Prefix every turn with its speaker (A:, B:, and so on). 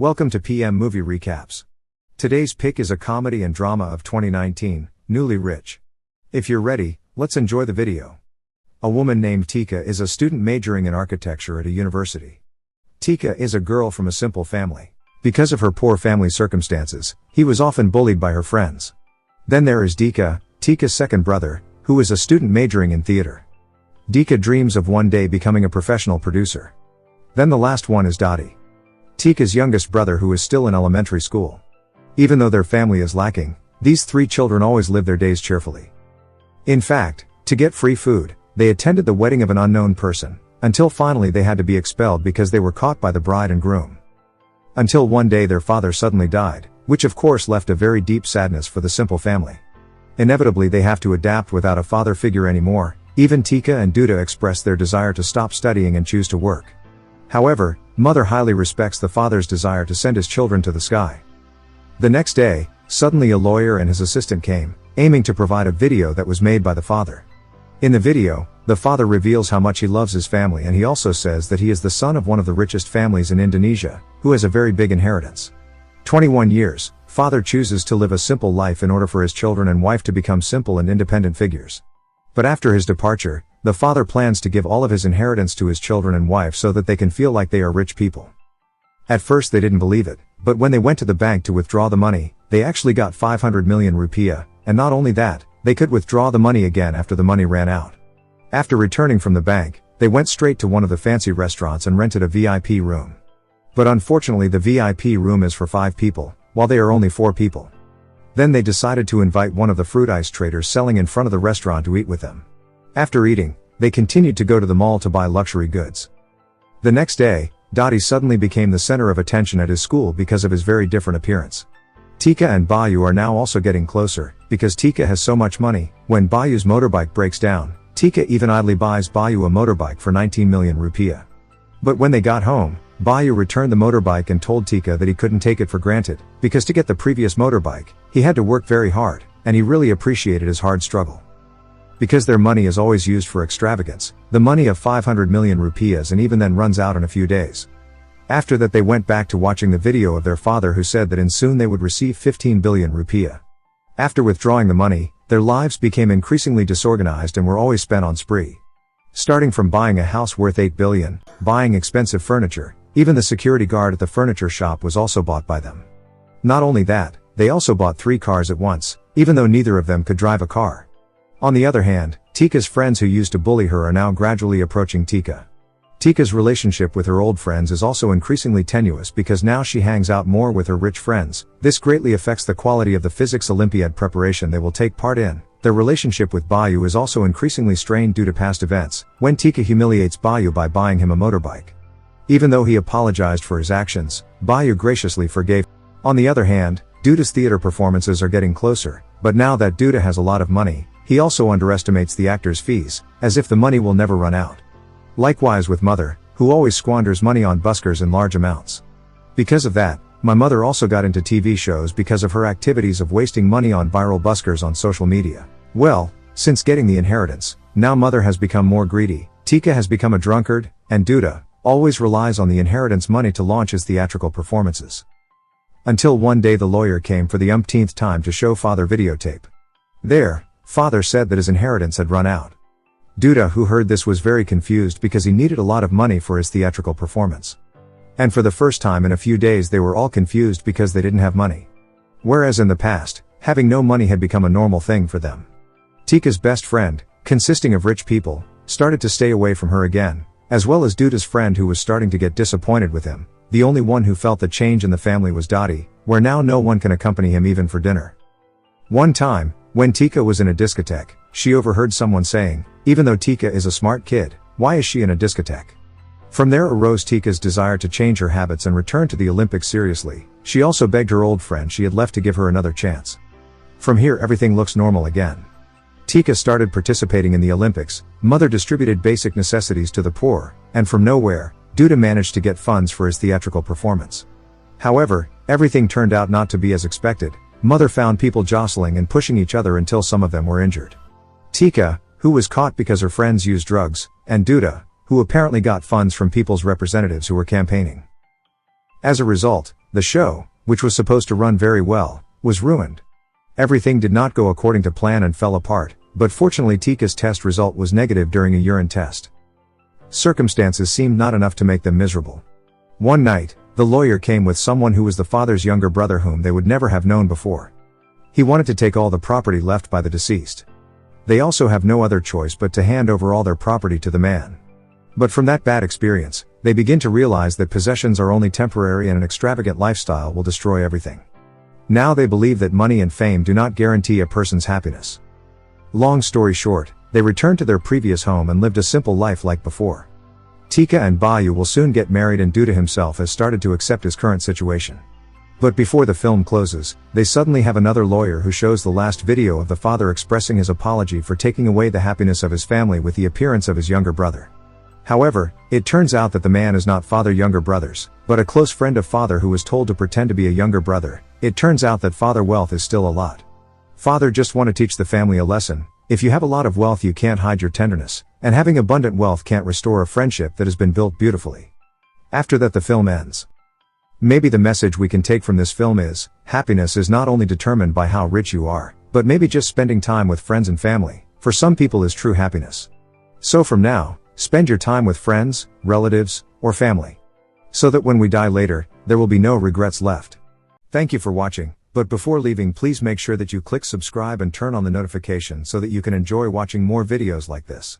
A: Welcome to PM Movie Recaps. Today's pick is a comedy and drama of 2019, Newly Rich. If you're ready, let's enjoy the video. A woman named Tika is a student majoring in architecture at a university. Tika is a girl from a simple family. Because of her poor family circumstances, he was often bullied by her friends. Then there is Dika, Tika's second brother, who is a student majoring in theater. Dika dreams of one day becoming a professional producer. Then the last one is Dodi, Tika's youngest brother, who is still in elementary school. Even though their family is lacking, these three children always live their days cheerfully. In fact, to get free food, they attended the wedding of an unknown person, until finally they had to be expelled because they were caught by the bride and groom. Until one day their father suddenly died, which of course left a very deep sadness for the simple family. Inevitably they have to adapt without a father figure anymore. Even Tika and Duta express their desire to stop studying and choose to work. However, mother highly respects the father's desire to send his children to the sky. The next day, suddenly a lawyer and his assistant came, aiming to provide a video that was made by the father. In the video, the father reveals how much he loves his family, and he also says that he is the son of one of the richest families in Indonesia, who has a very big inheritance. 21 years, father chooses to live a simple life in order for his children and wife to become simple and independent figures. But after his departure, the father plans to give all of his inheritance to his children and wife so that they can feel like they are rich people. At first they didn't believe it, but when they went to the bank to withdraw the money, they actually got 500 million rupiah, and not only that, they could withdraw the money again after the money ran out. After returning from the bank, they went straight to one of the fancy restaurants and rented a VIP room. But unfortunately the VIP room is for 5 people, while they are only 4 people. Then they decided to invite one of the fruit ice traders selling in front of the restaurant to eat with them. After eating, they continued to go to the mall to buy luxury goods. The next day, Dodi suddenly became the center of attention at his school because of his very different appearance. Tika and Bayu are now also getting closer, because Tika has so much money. When Bayu's motorbike breaks down, Tika even idly buys Bayu a motorbike for 19 million rupiah. But when they got home, Bayu returned the motorbike and told Tika that he couldn't take it for granted, because to get the previous motorbike, he had to work very hard, and he really appreciated his hard struggle. Because their money is always used for extravagance, the money of 500 million rupiahs, and even then runs out in a few days. After that they went back to watching the video of their father, who said that in soon they would receive 15 billion rupiah. After withdrawing the money, their lives became increasingly disorganized and were always spent on spree. Starting from buying a house worth 8 billion, buying expensive furniture, even the security guard at the furniture shop was also bought by them. Not only that, they also bought 3 cars at once, even though neither of them could drive a car. On the other hand, Tika's friends who used to bully her are now gradually approaching Tika. Tika's relationship with her old friends is also increasingly tenuous because now she hangs out more with her rich friends. This greatly affects the quality of the physics Olympiad preparation they will take part in. Their relationship with Bayu is also increasingly strained due to past events, when Tika humiliates Bayu by buying him a motorbike. Even though he apologized for his actions, Bayu graciously forgave. On the other hand, Duta's theater performances are getting closer, but now that Duta has a lot of money, he also underestimates the actors' fees, as if the money will never run out. Likewise with mother, who always squanders money on buskers in large amounts. Because of that, my mother also got into TV shows because of her activities of wasting money on viral buskers on social media. Well, since getting the inheritance, now mother has become more greedy, Tika has become a drunkard, and Duta always relies on the inheritance money to launch his theatrical performances. Until one day the lawyer came for the umpteenth time to show father videotape. There, father said that his inheritance had run out. Duta, who heard this, was very confused because he needed a lot of money for his theatrical performance. And for the first time in a few days they were all confused because they didn't have money. Whereas in the past, having no money had become a normal thing for them. Tika's best friend, consisting of rich people, started to stay away from her again, as well as Duta's friend, who was starting to get disappointed with him. The only one who felt the change in the family was Dodi, where now no one can accompany him even for dinner. One time, when Tika was in a discotheque, she overheard someone saying, even though Tika is a smart kid, why is she in a discotheque? From there arose Tika's desire to change her habits and return to the Olympics seriously. She also begged her old friend she had left to give her another chance. From here everything looks normal again. Tika started participating in the Olympics, mother distributed basic necessities to the poor, and from nowhere, Duta managed to get funds for his theatrical performance. However, everything turned out not to be as expected. Mother found people jostling and pushing each other until some of them were injured. Tika, who was caught because her friends used drugs, and Duta, who apparently got funds from people's representatives who were campaigning. As a result, The show, which was supposed to run very well, was ruined. Everything did not go according to plan and fell apart, but fortunately Tika's test result was negative during a urine test. Circumstances seemed not enough to make them miserable. One night, the lawyer came with someone who was the father's younger brother whom they would never have known before. He wanted to take all the property left by the deceased. They also have no other choice but to hand over all their property to the man. But from that bad experience, they begin to realize that possessions are only temporary and an extravagant lifestyle will destroy everything. Now they believe that money and fame do not guarantee a person's happiness. Long story short, they returned to their previous home and lived a simple life like before. Tika and Bayu will soon get married and Duta himself has started to accept his current situation. But before the film closes, they suddenly have another lawyer who shows the last video of the father expressing his apology for taking away the happiness of his family with the appearance of his younger brother. However, it turns out that the man is not father younger brothers, but a close friend of father who was told to pretend to be a younger brother. It turns out that father wealth is still a lot. Father just want to teach the family a lesson. If you have a lot of wealth you can't hide your tenderness, and having abundant wealth can't restore a friendship that has been built beautifully. After that the film ends. Maybe the message we can take from this film is, happiness is not only determined by how rich you are, but maybe just spending time with friends and family, for some people is true happiness. So from now, spend your time with friends, relatives, or family. So that when we die later, there will be no regrets left. Thank you for watching. But before leaving please make sure that you click subscribe and turn on the notification so that you can enjoy watching more videos like this.